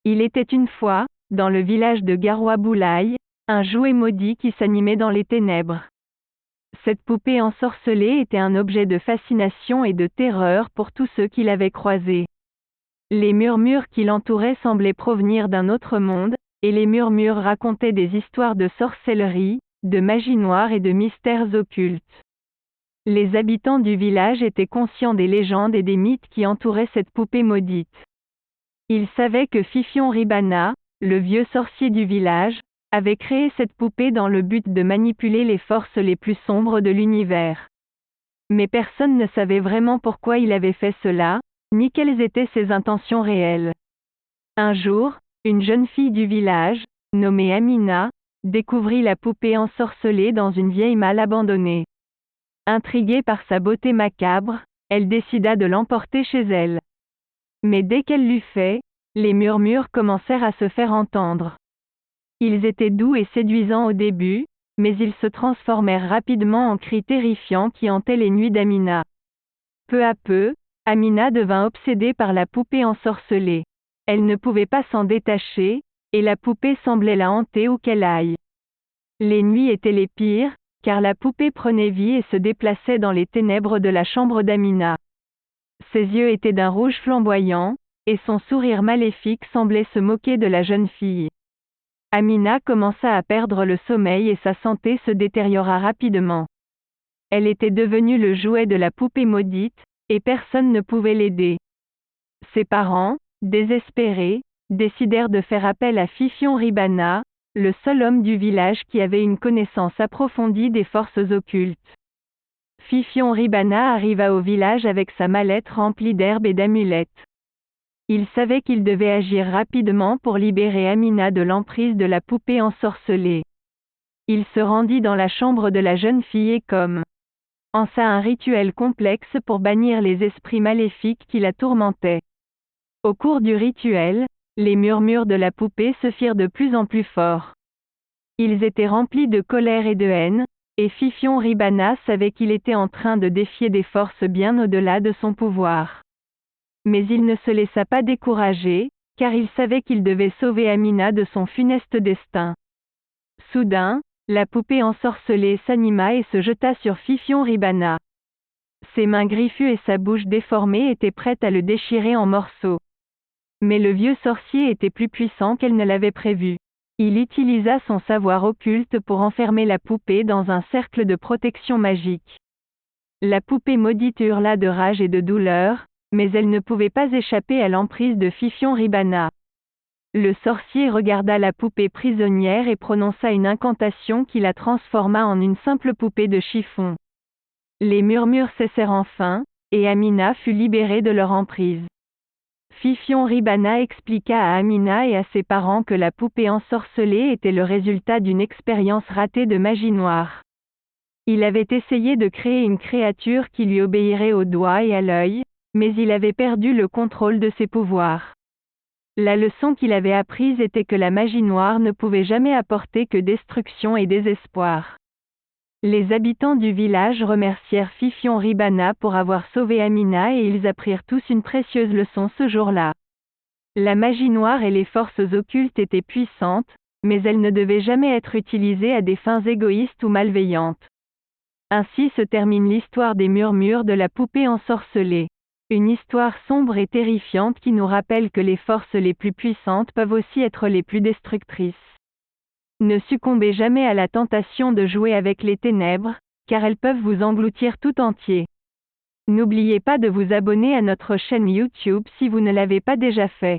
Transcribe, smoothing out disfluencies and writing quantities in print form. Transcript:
Il était une fois, dans le village de Garoua-Boulaye, un jouet maudit qui s'animait dans les ténèbres. Cette poupée ensorcelée était un objet de fascination et de terreur pour tous ceux qui l'avaient croisée. Les murmures qui l'entouraient semblaient provenir d'un autre monde, et les murmures racontaient des histoires de sorcellerie, de magie noire et de mystères occultes. Les habitants du village étaient conscients des légendes et des mythes qui entouraient cette poupée maudite. Ils savaient que Fifion Ribana, le vieux sorcier du village, avait créé cette poupée dans le but de manipuler les forces les plus sombres de l'univers. Mais personne ne savait vraiment pourquoi il avait fait cela, ni quelles étaient ses intentions réelles. Un jour, une jeune fille du village, nommée Amina, découvrit la poupée ensorcelée dans une vieille malle abandonnée. Intriguée par sa beauté macabre, elle décida de l'emporter chez elle. Mais dès qu'elle l'eut fait, les murmures commencèrent à se faire entendre. Ils étaient doux et séduisants au début, mais ils se transformèrent rapidement en cris terrifiants qui hantaient les nuits d'Amina. Peu à peu, Amina devint obsédée par la poupée ensorcelée. Elle ne pouvait pas s'en détacher, et la poupée semblait la hanter où qu'elle aille. Les nuits étaient les pires, car la poupée prenait vie et se déplaçait dans les ténèbres de la chambre d'Amina. Ses yeux étaient d'un rouge flamboyant, et son sourire maléfique semblait se moquer de la jeune fille. Amina commença à perdre le sommeil et sa santé se détériora rapidement. Elle était devenue le jouet de la poupée maudite, et personne ne pouvait l'aider. Ses parents, désespérés, décidèrent de faire appel à Fifion Ribana, le seul homme du village qui avait une connaissance approfondie des forces occultes. Fifion Ribana arriva au village avec sa mallette remplie d'herbes et d'amulettes. Il savait qu'il devait agir rapidement pour libérer Amina de l'emprise de la poupée ensorcelée. Il se rendit dans la chambre de la jeune fille et commença un rituel complexe pour bannir les esprits maléfiques qui la tourmentaient. Au cours du rituel, les murmures de la poupée se firent de plus en plus forts. Ils étaient remplis de colère et de haine, et Fifion Ribana savait qu'il était en train de défier des forces bien au-delà de son pouvoir. Mais il ne se laissa pas décourager, car il savait qu'il devait sauver Amina de son funeste destin. Soudain, la poupée ensorcelée s'anima et se jeta sur Fifion Ribana. Ses mains griffues et sa bouche déformée étaient prêtes à le déchirer en morceaux. Mais le vieux sorcier était plus puissant qu'elle ne l'avait prévu. Il utilisa son savoir occulte pour enfermer la poupée dans un cercle de protection magique. La poupée maudite hurla de rage et de douleur, mais elle ne pouvait pas échapper à l'emprise de Fifion Ribana. Le sorcier regarda la poupée prisonnière et prononça une incantation qui la transforma en une simple poupée de chiffon. Les murmures cessèrent enfin, et Amina fut libérée de leur emprise. Fifion Ribana expliqua à Amina et à ses parents que la poupée ensorcelée était le résultat d'une expérience ratée de magie noire. Il avait essayé de créer une créature qui lui obéirait au doigt et à l'œil, mais il avait perdu le contrôle de ses pouvoirs. La leçon qu'il avait apprise était que la magie noire ne pouvait jamais apporter que destruction et désespoir. Les habitants du village remercièrent Fifion Ribana pour avoir sauvé Amina et ils apprirent tous une précieuse leçon ce jour-là. La magie noire et les forces occultes étaient puissantes, mais elles ne devaient jamais être utilisées à des fins égoïstes ou malveillantes. Ainsi se termine l'histoire des murmures de la poupée ensorcelée. Une histoire sombre et terrifiante qui nous rappelle que les forces les plus puissantes peuvent aussi être les plus destructrices. Ne succombez jamais à la tentation de jouer avec les ténèbres, car elles peuvent vous engloutir tout entier. N'oubliez pas de vous abonner à notre chaîne YouTube si vous ne l'avez pas déjà fait.